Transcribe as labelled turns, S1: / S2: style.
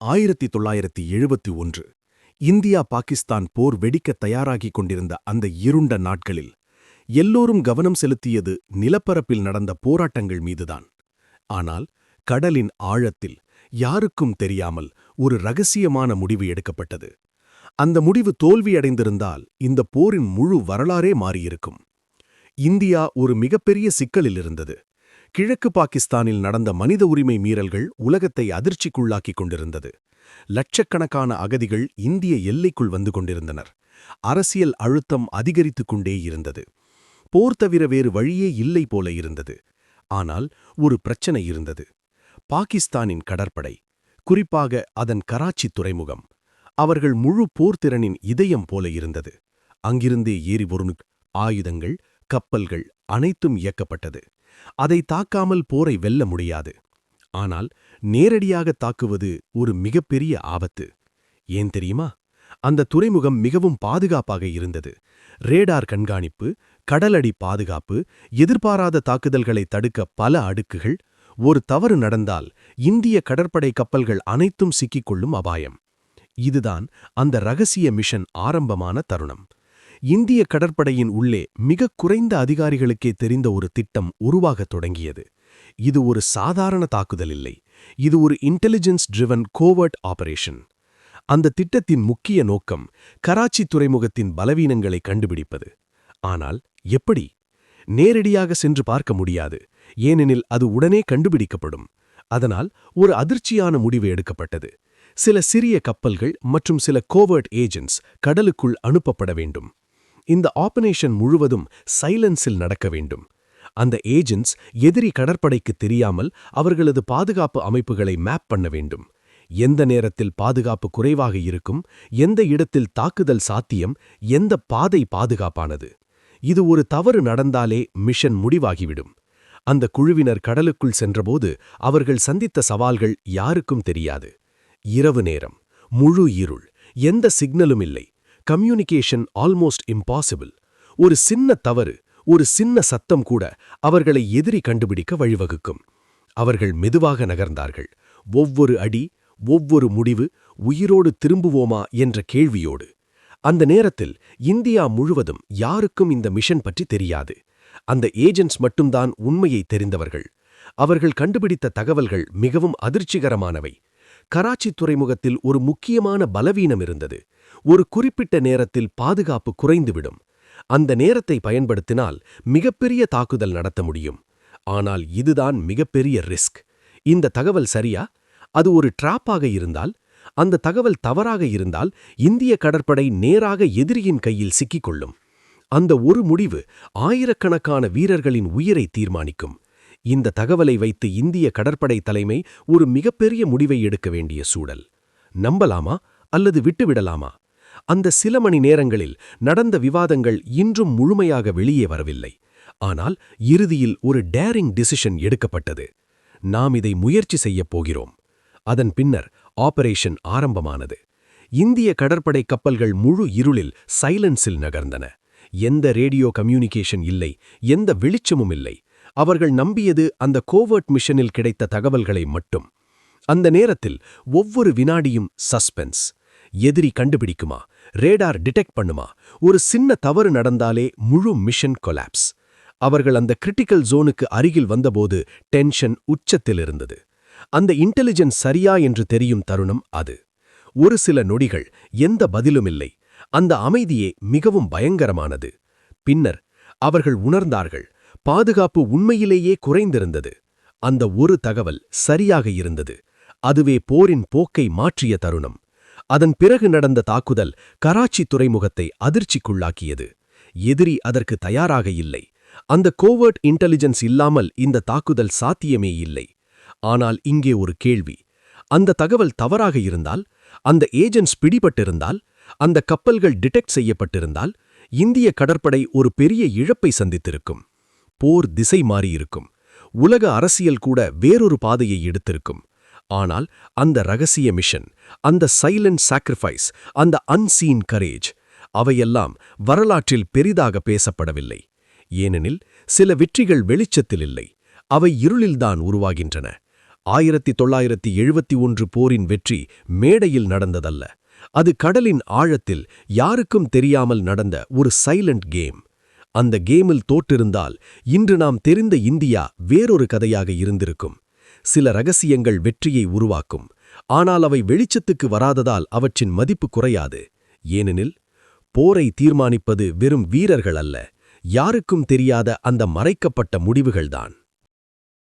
S1: 1971 India Pakistan போர் வெடிக்கத் தயாராகிக் கொண்டிருந்த அந்த இருண்ட நாட்களில் எல்லோரும் கவனம் செலுத்தியது நிலப்பரப்பில் நடந்த போராட்டங்கள் மீதுதான். ஆனால் கடலின் ஆழத்தில் யாருக்கும் தெரியாமல் ஒரு ரகசியமான முடிவு எடுக்கப்பட்டது. அந்த முடிவு தோல்வியடைந்திருந்தால் இந்த போரின் முழு வரலாறே மாறியிருக்கும். இந்தியா ஒரு மிகப்பெரிய சிக்கலில் இருந்தது. கிழக்கு பாகிஸ்தானில் நடந்த மனித உரிமை மீறல்கள் உலகத்தை அதிர்ச்சிக்குள்ளாக்கிக் கொண்டிருந்தது. லட்சக்கணக்கான அகதிகள் இந்திய எல்லைக்குள் வந்து கொண்டிருந்தனர். அரசியல் அழுத்தம் அதிகரித்துக் கொண்டே இருந்தது. போர் தவிர வேறு வழியே இல்லை போல இருந்தது. ஆனால் ஒரு பிரச்சனை இருந்தது. பாகிஸ்தானின் கடற்படை, குறிப்பாக அதன் கராச்சி துறைமுகம், அவர்கள் முழு போர்த்திறனின் இதயம் போல இருந்தது. அங்கிருந்தே எரிபொருள், ஆயுதங்கள், கப்பல்கள் அனைத்தும் இயக்கப்பட்டது. அதை தாக்காமல் போரை வெல்ல முடியாது. ஆனால் நேரடியாக தாக்குவது ஒரு மிகப்பெரிய ஆபத்து. ஏன் தெரியுமா? அந்த துறைமுகம் மிகவும் பாதுகாப்பாக இருந்தது. ரேடார் கண்காணிப்பு, கடலடி பாதுகாப்பு, எதிர்பாராத தாக்குதல்களை தடுக்க பல அடுக்குகள். ஒரு தவறு நடந்தால் இந்திய கடற்படை கப்பல்கள் அனைத்தும் சிக்கிக்கொள்ளும் அபாயம். இதுதான் அந்த ரகசிய மிஷன் ஆரம்பமான தருணம். இந்திய கடற்படையின் உள்ளே மிகக் குறைந்த அதிகாரிகளுக்கே தெரிந்த ஒரு திட்டம் உருவாகத் தொடங்கியது. இது ஒரு சாதாரண தாக்குதல் இல்லை. இது ஒரு இன்டெலிஜென்ஸ் ட்ரிவன் கோவர்ட் ஆபரேஷன். அந்த திட்டத்தின் முக்கிய நோக்கம் கராச்சி துறைமுகத்தின் பலவீனங்களை கண்டுபிடிப்பது. ஆனால் எப்படி? நேரடியாக சென்று பார்க்க முடியாது, ஏனெனில் அது உடனே கண்டுபிடிக்கப்படும். அதனால் ஒரு அதிர்ச்சியான முடிவு எடுக்கப்பட்டது. சில சிறிய கப்பல்கள் மற்றும் சில கோவர்ட் ஏஜென்ட்ஸ் கடலுக்குள் அனுப்பப்பட வேண்டும். இந்த ஆபரேஷன் முழுவதும் சைலன்ஸில் நடக்க வேண்டும். அந்த ஏஜென்ட்ஸ் எதிரி கடற்படைக்கு தெரியாமல் அவர்களது பாதுகாப்பு அமைப்புகளை மேப் பண்ண வேண்டும். எந்த நேரத்தில் பாதுகாப்பு குறைவாக இருக்கும், எந்த இடத்தில் தாக்குதல் சாத்தியம், எந்த பாதை பாதுகாப்பானது. இது ஒரு தவறு நடந்தாலே மிஷன் முடிவாகிவிடும். அந்த குழுவினர் கடலுக்குள் சென்றபோது அவர்கள் சந்தித்த சவால்கள் யாருக்கும் தெரியாது. இரவு நேரம், முழு இருள், எந்த சிக்னலும் இல்லை. Communication almost impossible. ஒரு சின்ன தவறு, ஒரு சின்ன சத்தம் கூட அவர்களை எதிரி கண்டுபிடிக்க வழிவகுக்கும். அவர்கள் மெதுவாக நகர்ந்தார்கள். ஒவ்வொரு அடி, ஒவ்வொரு முடிவு உயிரோடு திரும்புவோமா என்ற கேள்வியோடு. அந்த நேரத்தில் இந்தியா முழுவதும் யாருக்கும் இந்த மிஷன் பற்றி தெரியாது. அந்த ஏஜென்ட்ஸ் மட்டும்தான் உண்மையை தெரிந்தவர்கள். அவர்கள் கண்டுபிடித்த தகவல்கள் மிகவும் அதிர்ச்சிகரமானவை. கராச்சி துறைமுகத்தில் ஒரு முக்கியமான பலவீனம் இருந்தது. ஒரு குறிப்பிட்ட நேரத்தில் பாதுகாப்பு குறைந்துவிடும். அந்த நேரத்தை பயன்படுத்தினால் மிகப்பெரிய தாக்குதல் நடத்த முடியும். ஆனால் இதுதான் மிகப்பெரிய ரிஸ்க். இந்த தகவல் சரியா? அது ஒரு டிராப்பாக இருந்தால், அந்த தகவல் தவறாக இருந்தால் இந்திய கடற்படை நேராக எதிரியின் கையில் சிக்கிக்கொள்ளும். அந்த ஒரு முடிவு ஆயிரக்கணக்கான வீரர்களின் உயிரை தீர்மானிக்கும். இந்த தகவலை வைத்து இந்திய கடற்படை தலைமை ஒரு மிகப்பெரிய முடிவை எடுக்க வேண்டிய சூழல். நம்பலாமா அல்லது விட்டுவிடலாமா? அந்த சில மணி நேரங்களில் நடந்த விவாதங்கள் இன்றும் முழுமையாக வெளியே வரவில்லை. ஆனால் இறுதியில் ஒரு டேரிங் டிசிஷன் எடுக்கப்பட்டது. நாம் இதை முயற்சி செய்யப் போகிறோம். அதன் பின்னர் ஆபரேஷன் ஆரம்பமானது. இந்திய கடற்படை கப்பல்கள் முழு இருளில் சைலன்ஸில் நகர்ந்தன. எந்த ரேடியோ கம்யூனிகேஷன் இல்லை, எந்த வெளிச்சமும் இல்லை. அவர்கள் நம்பியது அந்த கோவர்ட் மிஷனில் கிடைத்த தகவல்களை மட்டும். அந்த நேரத்தில் ஒவ்வொரு வினாடியும் சஸ்பென்ஸ். எதிரி கண்டுபிடிக்குமா? ரேடார் டிடெக்ட் பண்ணுமா? ஒரு சின்ன தவறு நடந்தாலே முழு மிஷன் கொலாப்ஸ். அவர்கள் அந்த கிரிட்டிக்கல் ஜோனுக்கு அருகில் வந்தபோது டென்ஷன் உச்சத்தில் இருந்தது. அந்த இன்டெலிஜென்ஸ் சரியா என்று தெரியும் தருணம் அது. ஒரு சில நொடிகள் எந்த பதிலும் இல்லை. அந்த அமைதியே மிகவும் பயங்கரமானது. பின்னர் அவர்கள் உணர்ந்தார்கள், பாதுகாப்பு உண்மையிலேயே குறைந்திருந்தது. அந்த ஒரு தகவல் சரியாக இருந்தது. அதுவே போரின் போக்கை மாற்றிய தருணம். அதன் பிறகு நடந்த தாக்குதல் கராச்சி துறைமுகத்தை அதிர்ச்சிக்குள்ளாக்கியது. எதிரி அதற்கு தயாராக இல்லை. அந்த கோவர்ட் இன்டெலிஜென்ஸ் இல்லாமல் இந்த தாக்குதல் சாத்தியமே இல்லை. ஆனால் இங்கே ஒரு கேள்வி. அந்த தகவல் தவறாக இருந்தால், அந்த ஏஜென்ட்ஸ் பிடிபட்டிருந்தால், அந்த கப்பல்கள் டிடெக்ட் செய்யப்பட்டிருந்தால், இந்திய கடற்படை ஒரு பெரிய இழப்பை சந்தித்திருக்கும். போர் திசை மாறியிருக்கும். உலக அரசியல் கூட வேறொரு பாதையை எடுத்திருக்கும். ஆனால் அந்த ரகசிய மிஷன், அந்த சைலண்ட் சாக்ரிஃபைஸ், அந்த அன்சீன் கரேஜ், அவையெல்லாம் வரலாற்றில் பெரிதாக பேசப்படவில்லை. ஏனெனில் சில வெற்றிகள் வெளிச்சத்தில் இல்லை, அவை இருளில்தான் உருவாகின்றன. 1971 போரின் வெற்றி மேடையில் நடந்ததல்ல. அது கடலின் ஆழத்தில் யாருக்கும் தெரியாமல் நடந்த ஒரு சைலண்ட் கேம். அந்த கேமில் தோற்றிருந்தால் இன்று நாம் தெரிந்த இந்தியா வேறொரு கதையாக இருந்திருக்கும். சில ரகசியங்கள் வெற்றியை உருவாக்கும். ஆனால் அவை வெளிச்சத்துக்கு வராததால் அவற்றின் மதிப்பு குறையாது. ஏனெனில் போரை தீர்மானிப்பது வெறும் வீரர்கள் அல்ல, யாருக்கும் தெரியாத அந்த மறைக்கப்பட்ட முடிவுகள்தான்.